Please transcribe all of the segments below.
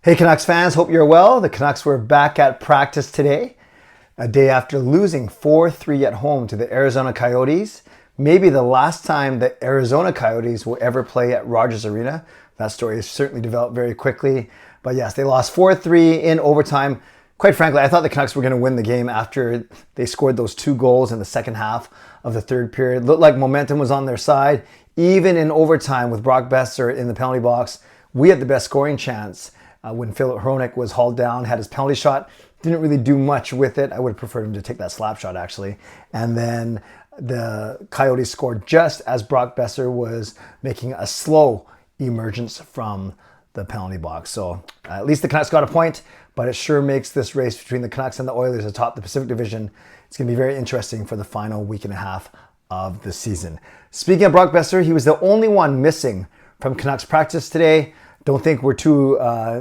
Hey Canucks fans, hope you're well. The Canucks were back at practice today, a day after losing 4-3 at home to the Arizona Coyotes. Maybe the last time the Arizona Coyotes will ever play at Rogers Arena. That story has certainly developed very quickly. But yes, they lost 4-3 in overtime. Quite frankly, I thought the Canucks were going to win the game after they scored those 2 goals in the second half of the third period. Looked like momentum was on their side. Even in overtime with Brock Boeser in the penalty box, we had the best scoring chance. When Filip Hronek was hauled down, had his penalty shot, didn't really do much with it. I would have preferred him to take that slap shot actually. And then the Coyotes scored just as Brock Boeser was making a slow emergence from the penalty box. So at least the Canucks got a point, but it sure makes this race between the Canucks and the Oilers atop the Pacific Division. It's going to be very interesting for the final week and a half of the season. Speaking of Brock Boeser, he was the only one missing from Canucks practice today. Don't think we're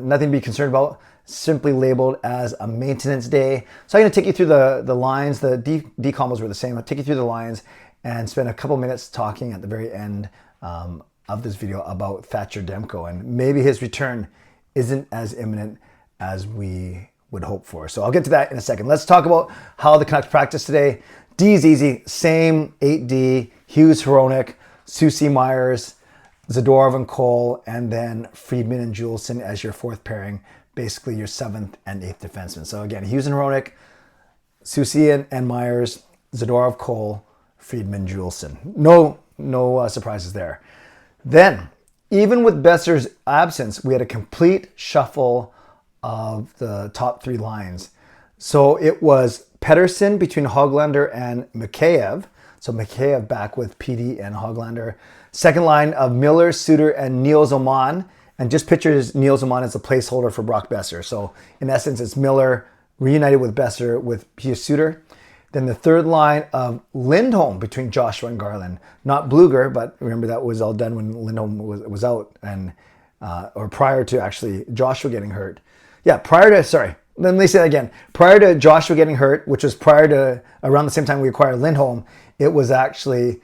nothing to be concerned about, simply labeled as a maintenance day. So I'm going to take you through the lines. The decombos were the same. I'll take you through the lines and spend a couple minutes talking at the very end of this video about Thatcher Demko. And maybe his return isn't as imminent as we would hope for. So I'll get to that in a second. Let's talk about how the Canucks practiced today. D is easy. Same 8D. Hughes, Hronek, Soucy, Myers, Zadorov and Cole, and then Friedman and Juleson as your fourth pairing, basically your 7th and 8th defenseman. So again, Hughes and Hronek, Soucy and Myers, Zadorov, Cole, Friedman, Juleson. No surprises there. Then, even with Boeser's absence, we had a complete shuffle of the top 3 lines. So it was Pettersson between Höglander and Mikheyev. So Mikheyev back with PD and Höglander. Second line of Miller, Suter, and Nils Aman. And just picture Nils Aman as a placeholder for Brock Boeser. So in essence, it's Miller reunited with Boeser with Pius Suter. Then the third line of Lindholm between Joshua and Garland. Not Bluger, but remember that was all done when Lindholm was out and or prior to actually Joshua getting hurt. Yeah, let me say that again. Prior to Joshua getting hurt, which was prior to around the same time we acquired Lindholm, it was actually,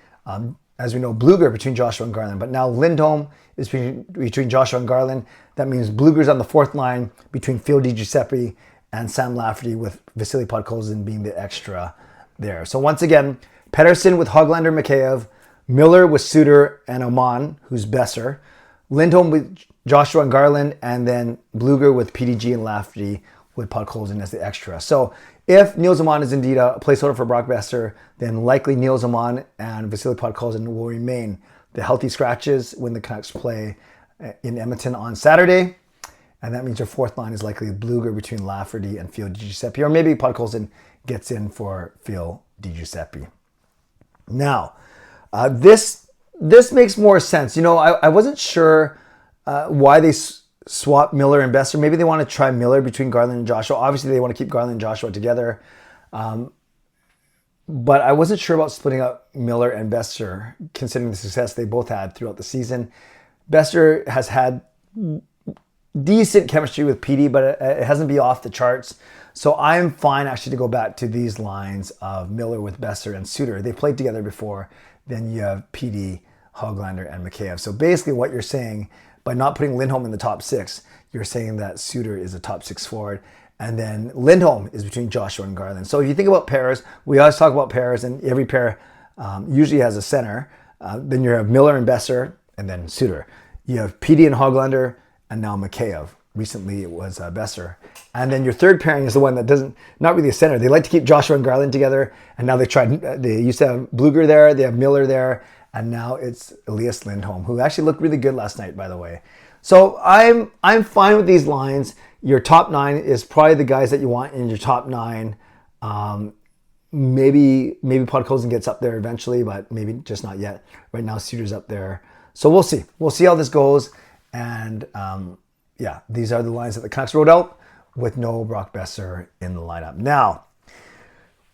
as we know, Bluger between Joshua and Garland. But now Lindholm is between Joshua and Garland. That means Bluger's on the fourth line between Phil DiGiuseppe and Sam Lafferty, with Vasily Podkolzin being the extra there. So once again, Pettersson with Höglander, Mikheyev, Miller with Suter and Aman, who's Boeser, Lindholm with Joshua and Garland, and then Bluger with PDG and Lafferty with Podkolzin as the extra. So if Nils Aman is indeed a placeholder for Brock Boeser, then likely Nils Aman and Vasily Podkolzin will remain the healthy scratches when the Canucks play in Edmonton on Saturday. And that means your fourth line is likely Bluger between Lafferty and Phil DiGiuseppe, or maybe Podkolzin gets in for Phil DiGiuseppe. Now, this makes more sense. You know, I wasn't sure why they swap Miller and Boeser. Maybe they want to try Miller between Garland and Joshua. Obviously, they want to keep Garland and Joshua together. But I wasn't sure about splitting up Miller and Boeser, considering the success they both had throughout the season. Boeser has had decent chemistry with PD, but it hasn't been off the charts. So I'm fine actually to go back to these lines of Miller with Boeser and Suter. They played together before. Then you have PD, Höglander, and Mikheyev. So basically what you're saying, by not putting Lindholm in the top 6, you're saying that Suter is a top 6 forward. And then Lindholm is between Joshua and Garland. So if you think about pairs, we always talk about pairs, and every pair usually has a center. Then you have Miller and Boeser, and then Suter. You have PD and Höglander, and now Mikheyev. Recently it was Boeser. And then your third pairing is the one that not really a center. They like to keep Joshua and Garland together, and now they used to have Bluger there, they have Miller there, and now it's Elias Lindholm, who actually looked really good last night, by the way. So I'm fine with these lines. Your top 9 is probably the guys that you want in your top 9. Maybe Podkolzin gets up there eventually, but maybe just not yet. Right now, Suter's up there. So we'll see. We'll see how this goes. And yeah, these are the lines that the Canucks wrote out with no Brock Boeser in the lineup. Now,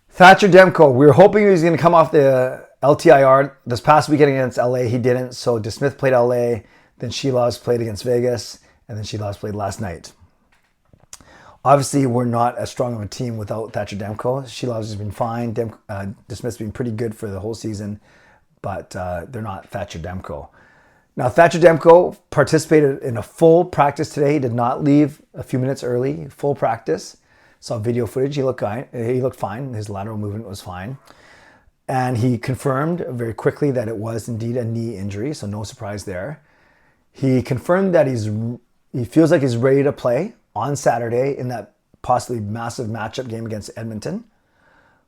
Thatcher Demko, we were hoping he was going to come off the LTIR this past weekend against LA. He didn't. So DeSmith played LA, then Shilovs played against Vegas, and then Shilovs played last night. Obviously, we're not as strong of a team without Thatcher Demko. Shilovs has been fine. DeSmith's been pretty good for the whole season, but they're not Thatcher Demko. Now, Thatcher Demko participated in a full practice today. He did not leave a few minutes early, full practice. Saw video footage. He looked fine. His lateral movement was fine. And he confirmed very quickly that it was indeed a knee injury, so no surprise there. He confirmed that he feels like he's ready to play on Saturday in that possibly massive matchup game against Edmonton.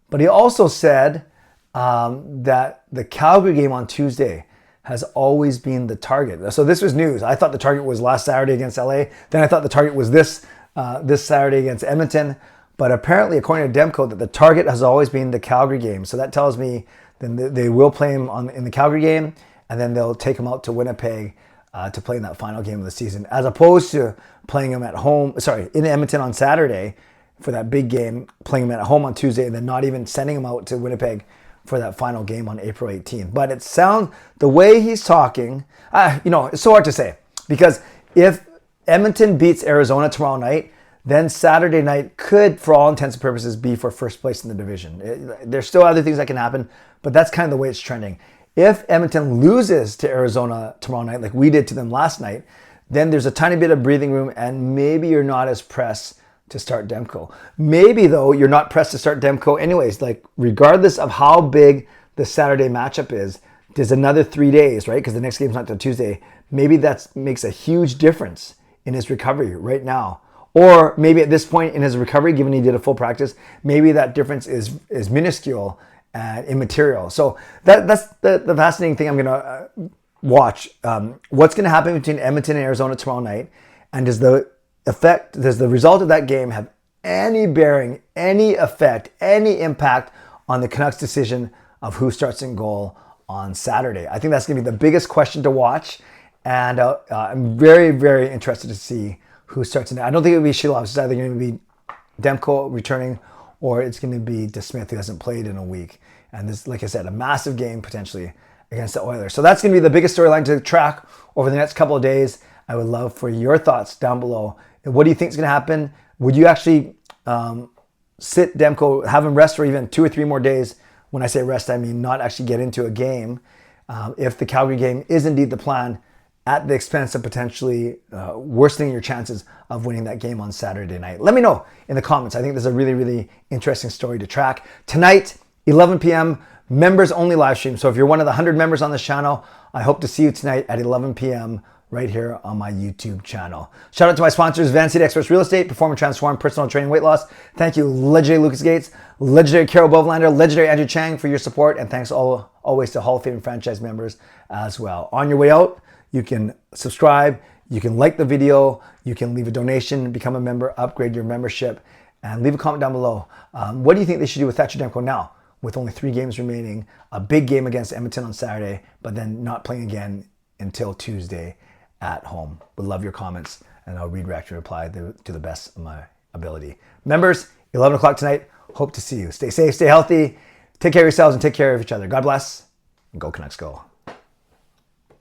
But he also said that the Calgary game on Tuesday has always been the target. So this was news. I thought the target was last Saturday against LA. Then I thought the target was this Saturday against Edmonton. But apparently, according to Demko, that the target has always been the Calgary game. So that tells me then they will play him in the Calgary game, and then they'll take him out to Winnipeg to play in that final game of the season, as opposed to playing him in Edmonton on Saturday for that big game, playing him at home on Tuesday, and then not even sending him out to Winnipeg for that final game on April 18th. But it sounds, the way he's talking, it's so hard to say, because if Edmonton beats Arizona tomorrow night, then Saturday night could, for all intents and purposes, be for first place in the division. There's still other things that can happen, but that's kind of the way it's trending. If Edmonton loses to Arizona tomorrow night, like we did to them last night, then there's a tiny bit of breathing room, and maybe you're not as pressed to start Demko. Maybe, though, you're not pressed to start Demko anyways. Like, regardless of how big the Saturday matchup is, there's another 3 days, right? Because the next game's not till Tuesday. Maybe that makes a huge difference in his recovery right now. Or maybe at this point in his recovery, given he did a full practice, maybe that difference is minuscule and immaterial. So that's the fascinating thing I'm going to watch. What's going to happen between Edmonton and Arizona tomorrow night? And does the result of that game have any bearing, any effect, any impact on the Canucks' decision of who starts in goal on Saturday? I think that's going to be the biggest question to watch. And I'm very, very interested to see who starts in it. I don't think it'll be Shilov. It's either going to be Demko returning, or it's going to be DeSmith, who hasn't played in a week. And this, like I said, a massive game potentially against the Oilers. So that's going to be the biggest storyline to track over the next couple of days. I would love for your thoughts down below. What do you think is going to happen? Would you actually sit Demko, have him rest for even 2 or 3 more days? When I say rest, I mean not actually get into a game. If the Calgary game is indeed the plan, at the expense of potentially worsening your chances of winning that game on Saturday night. Let me know in the comments. I think this is a really, really interesting story to track. Tonight, 11 p.m., members only live stream. So if you're one of the 100 members on this channel, I hope to see you tonight at 11 p.m. right here on my YouTube channel. Shout out to my sponsors, Van City Experts Real Estate, Perform and Transform, Personal Training, Weight Loss. Thank you, legendary Lucas Gates, legendary Carol Bovlander, legendary Andrew Chang for your support, and thanks always to Hall of Fame franchise members as well. On your way out, you can subscribe, you can like the video, you can leave a donation, become a member, upgrade your membership, and leave a comment down below. What do you think they should do with Thatcher Demko now, with only 3 games remaining, a big game against Edmonton on Saturday, but then not playing again until Tuesday at home? Would love your comments, and I'll read, react, and reply to the best of my ability. Members, 11 o'clock tonight. Hope to see you. Stay safe, stay healthy, take care of yourselves, and take care of each other. God bless, and go Canucks go.